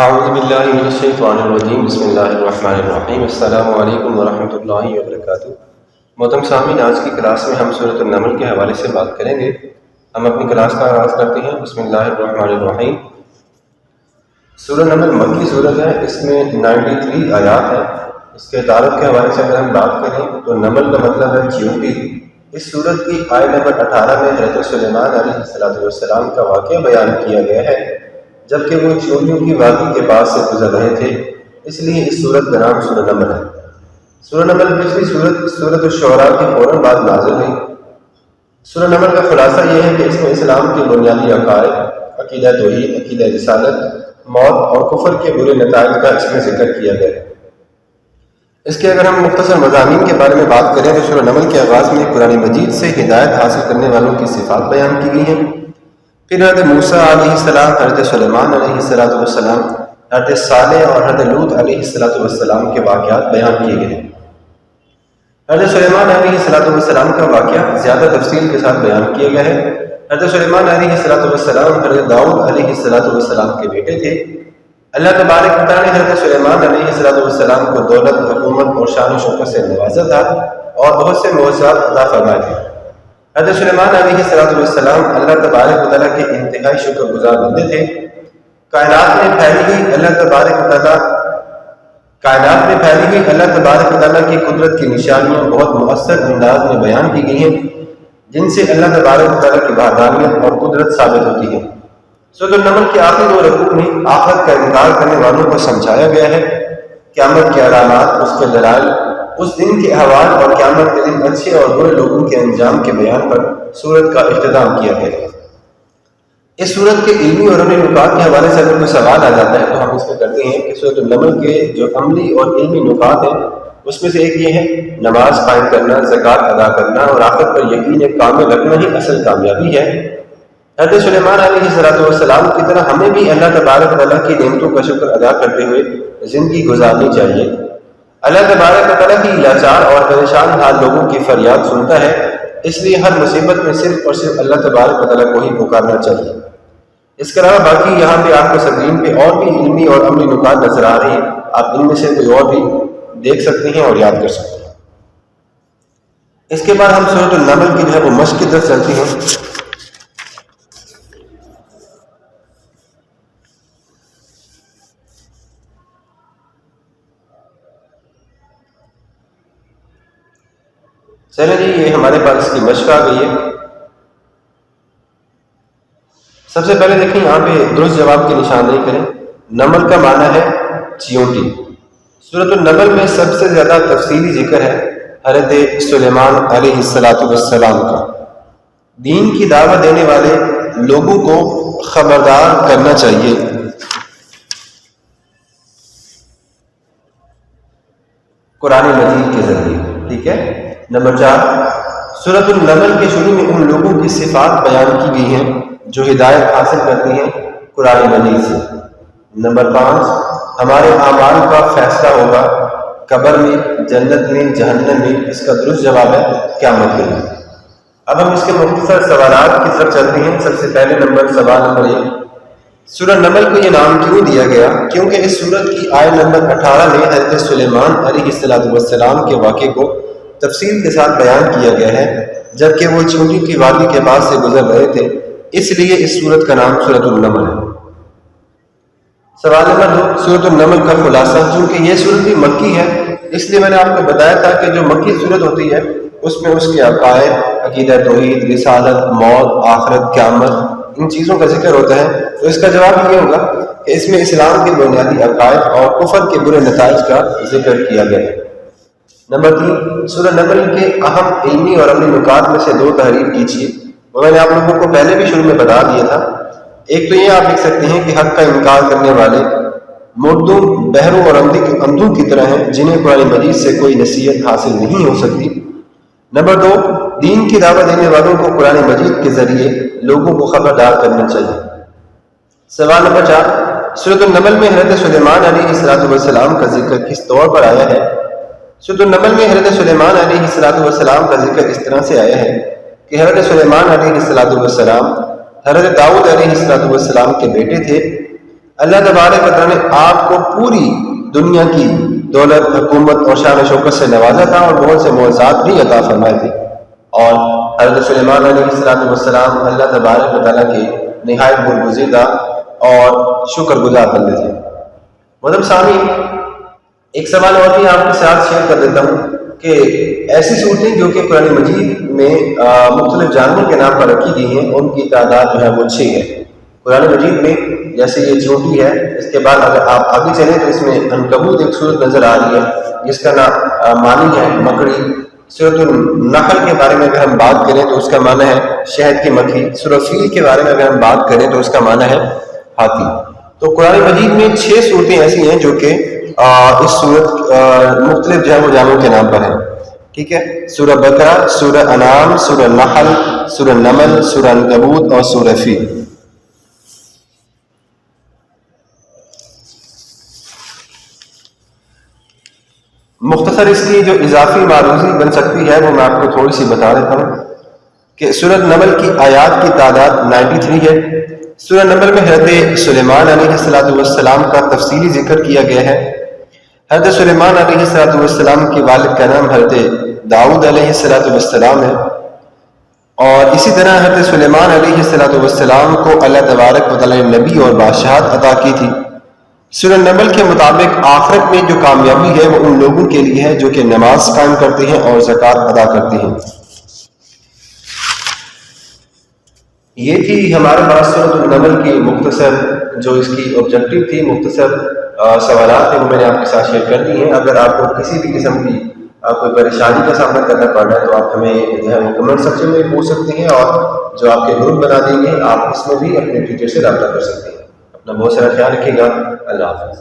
اعوذ باللہ من الشیطان الرجیم بسم اللہ الرحمن الرحیم السلام علیکم ورحمۃ اللہ وبرکاتہ۔ محترم سامعین، آج کی کلاس میں ہم سورۃ النمل کے حوالے سے بات کریں گے۔ ہم اپنی کلاس کا آغاز کرتے ہیں بسم اللہ الرحمن الرحیم۔ سورۃ النمل مکی سورت ہے، اس میں 93 آیات ہیں۔ اس کے تعارف کے حوالے سے اگر ہم بات کریں تو نمل کا مطلب ہے چیونٹی۔ اس سورت کی آیت نمبر 18 میں حضرت سلیمان علیہ السلام کا واقعہ بیان کیا گیا ہے، جبکہ وہ چونٹیوں کی وادی کے پاس سے گزر رہے تھے، اس لیے اس سورت کا نام سورۃ النمل ہے۔ سورۃ النمل پچھلی سورۃ الشعراء کے فوراً بعد نازل ہوئی۔ سورۃ النمل کا خلاصہ یہ ہے کہ اس میں اسلام کے بنیادی عقائد، عقیدہ توحید، عقیدہ رسالت، موت اور کفر کے برے نتائج کا اس میں ذکر کیا گیا ہے۔ اس کے اگر ہم مختصر مضامین کے بارے میں بات کریں تو سورۃ النمل کے آغاز میں قرآن مجید سے ہدایت حاصل کرنے والوں کی صفات بیان کی گئی ہیں۔ پھر حضرت موسیٰ علیہ السلام، حضرت سلیمان علیہ السلام، حضرت صالح اور حضرت لوط علیہ السلام کے واقعات بیان کیے گئے ہیں۔ حضرت سلیمان علیہ السلام کا واقعہ زیادہ تفصیل کے ساتھ بیان کیا گیا ہے۔ حضرت سلیمان علیہ السلام حضرت داؤد علیہ السلام کے بیٹے تھے۔ اللہ تبارک و تعالیٰ نے حضرت سلیمان علیہ السلام کو دولت، حکومت اور شان و شوکت سے نوازا تھا اور بہت سے معجزات عطا فرمائے تھے۔ حضرت سلیمان علیہ السلام اللہ تبارک و تعالیٰ کے انتہائی شکر گزار بندے تھے۔ کائنات میں پھیلی ہوئی اللہ تبارک و تعالیٰ کی قدرت کی نشانیاں بہت مؤثر انداز میں بیان کی گئی ہیں، جن سے اللہ تبارک و تعالیٰ کی وحدانیت اور قدرت ثابت ہوتی ہے۔ سورۃ النمل کے آخری دو رکوع میں آخرت کا انکار کرنے والوں کو سمجھایا گیا ہے، قیامت کے علامات، اس کے دلائل، اس دن کے احوال اور قیامت کے دن اچھے اور برے لوگوں کے انجام کے بیان پر سورت کا اختتام کیا گیا ہے۔ اس سورت کے علمی اور عملی نکات کے حوالے سے اگر کوئی سوال آ جاتا ہے تو ہم اس میں کرتے ہیں کہ سورۃ النمل کے جو عملی اور علمی نکات ہیں اس میں سے ایک یہ ہے نماز قائم کرنا، زکوٰۃ ادا کرنا اور آخرت پر یقین کامل رکھنا ہی اصل کامیابی ہے۔ حضرت سلیمان علیہ السلام کی طرح ہمیں بھی اللہ تبارک و تعالیٰ کی نعمتوں کا شکر ادا کرتے ہوئے زندگی گزارنی چاہیے۔ اللہ تبارک و تعالیٰ کی لاچار اور پریشان حال لوگوں کی فریاد سنتا ہے، اس لیے ہر مصیبت میں صرف اور صرف اللہ تبارک و تعالیٰ کو ہی پکارنا چاہیے۔ اس کے علاوہ باقی یہاں پہ آپ کو سکرین پہ اور بھی علمی اور عملی نکات نظر آ رہے ہیں، آپ ان میں سے کوئی اور بھی دیکھ سکتے ہیں اور یاد کر سکتے ہیں۔ اس کے بعد ہم سورۃ النمل کی جو ہے وہ مشق کی طرف چلتے ہیں۔ چلیں جی، یہ ہمارے پاس اس کی مشق آ گئی ہے۔ سب سے پہلے دیکھیں یہاں پہ درست جواب کی نشاندہی کریں۔ نمل کا معنی ہے چیونٹی۔ سورۃ النمل میں سب سے زیادہ تفصیلی ذکر ہے حضرت سلیمان علیہ السلام کا۔ دین کی دعوت دینے والے لوگوں کو خبردار کرنا چاہیے۔ قرآن مجید کے ذریعے، ٹھیک ہے۔ نمبر 4، سورۃ النمل کے شروع میں ان لوگوں کی صفات بیان کی گئی ہیں جو ہدایت حاصل کرتی ہیں قرآن مجید سے۔ نمبر 5، ہمارے اعمال کا فیصلہ ہوگا قبر میں، جنت میں، جہنم میں۔ اس کا درست جواب ہے قیامت کے دن۔ اب ہم اس کے مختصر سوالات کی طرف چلتے ہیں۔ سب سے پہلے سوال نمبر 1، سورۃ النمل کو یہ نام کیوں دیا گیا؟ کیونکہ اس سورت کی آیت نمبر 18 میں حضرت سلیمان علیہ السلام کے واقعے کو تفصیل کے ساتھ بیان کیا گیا ہے، جبکہ وہ چونٹی کی وادی کے پاس سے گزر رہے تھے، اس لیے اس سورت کا نام سورۃ النمل ہے۔ سوال نمبر 2، سورۃ النمل کا خلاصہ۔ چونکہ یہ سورت بھی مکی ہے، اس لیے میں نے آپ کو بتایا تھا کہ جو مکی سورت ہوتی ہے اس میں اس کے عقائد، عقیدہ توحید، رسالت، موت، آخرت، قیامت، ان چیزوں کا ذکر ہوتا ہے۔ تو اس کا جواب یہ ہوگا کہ اس میں اسلام کے بنیادی عقائد اور کفر کے برے نتائج کا ذکر کیا گیا ہے۔ نمبر 3، سورۃ النمل کے اہم علمی اور عملی نکات میں سے 2 تحریر کیجیے۔ وہ میں نے آپ لوگوں کو پہلے بھی شروع میں بتا دیا تھا۔ ایک تو یہ آپ لکھ سکتے ہیں کہ حق کا انکار کرنے والے مردوں، بہروں اور اندھوں کی طرح ہیں، جنہیں قرآن مجید سے کوئی نصیحت حاصل نہیں ہو سکتی۔ نمبر 2، دین کی دعوت دینے والوں کو قرآن مجید کے ذریعے لوگوں کو خبردار کرنا چاہیے۔ سوال نمبر 4، سورۃ النمل میں حضرت سلیمان علیہ السلام کا ذکر کس طور پر آیا ہے؟ سورۃ النمل میں حضرت سلیمان علیہ السلام کا ذکر اس طرح سے آیا ہے کہ حضرت سلیمان علیہ السلام حضرت داؤد علیہ السلام کے بیٹے تھے۔ اللہ تبارک و تعالیٰ نے آپ کو پوری دنیا کی دولت، حکومت اور شان و شوکت سے نوازا تھا اور بہت سے معجزات بھی عطا فرمائے تھے، اور حضرت سلیمان علیہ السلام اللہ تبارک و تعالیٰ کے نہایت برگزیدہ اور شکر گزار بندے تھے۔ مطلب سامعین، ایک سوال اور بھی آپ کے ساتھ شیئر کر دیتا ہوں کہ ایسی صورتیں جو کہ قرآن مجید میں مختلف جانوروں کے نام پر رکھی گئی ہیں، ان کی تعداد جو ہے وہ 6 ہے۔ قرآن مجید میں جیسے یہ چونٹی ہے، اس کے بعد اگر آپ آگے چلیں تو اس میں عنکبوت ایک صورت نظر آ رہی ہے جس کا نام معنی ہے مکڑی۔ سورۃ النحل کے بارے میں اگر ہم بات کریں تو اس کا معنی ہے شہد کی مکھی۔ سورۃ فیل کے بارے میں اگر ہم بات کریں تو اس کا معنی ہے ہاتھی۔ تو قرآن مجید میں 6 صورتیں ایسی ہیں جو کہ اس صورت مختلف جو ہے وہ جانوروں کے نام پر ہیں، ٹھیک ہے۔ سورہ بقرہ، سورہ انعام، سورہ نحل، سورہ نمل، سورہ عنکبوت اور سورہ فیل۔ مختصر اس کی جو اضافی معروضی بن سکتی ہے وہ میں آپ کو تھوڑی سی بتا دیتا ہوں کہ سورۃ نمل کی آیات کی تعداد 93 ہے۔ سورہ نمل میں حضرت سلیمان علیہ السلام کا تفصیلی ذکر کیا گیا ہے۔ حضرت سلیمان علیہ السلام کے والد کا نام حضرت داؤد علیہ السلام ہے، اور اسی طرح حضرت سلیمان علیہ السلام کو اللہ تبارک و تعالیٰ نے نبی اور بادشاہت عطا کی تھی۔ سورہ نمل کے مطابق آخرت میں جو کامیابی ہے وہ ان لوگوں کے لیے ہے جو کہ نماز قائم کرتے ہیں اور زکوٰۃ ادا کرتے ہیں۔ یہ تھی ہمارے پاس سورۃ النمل کی مختصر جو اس کی آبجیکٹو تھی، مختصر سوالات تھے وہ میں نے آپ کے ساتھ شیئر کر دی ہیں۔ اگر آپ کو کسی بھی قسم کی کوئی پریشانی کا سامنا کرنا پڑ رہا ہے تو آپ ہمیں جو ہے وہ کمنٹ سیکشن میں پوچھ سکتے ہیں، اور جو آپ کے گروپ بنا دیں گے آپ اس میں بھی اپنے ٹیچر سے رابطہ کر سکتے ہیں۔ اپنا بہت سارا خیال رکھیے گا۔ اللہ حافظ۔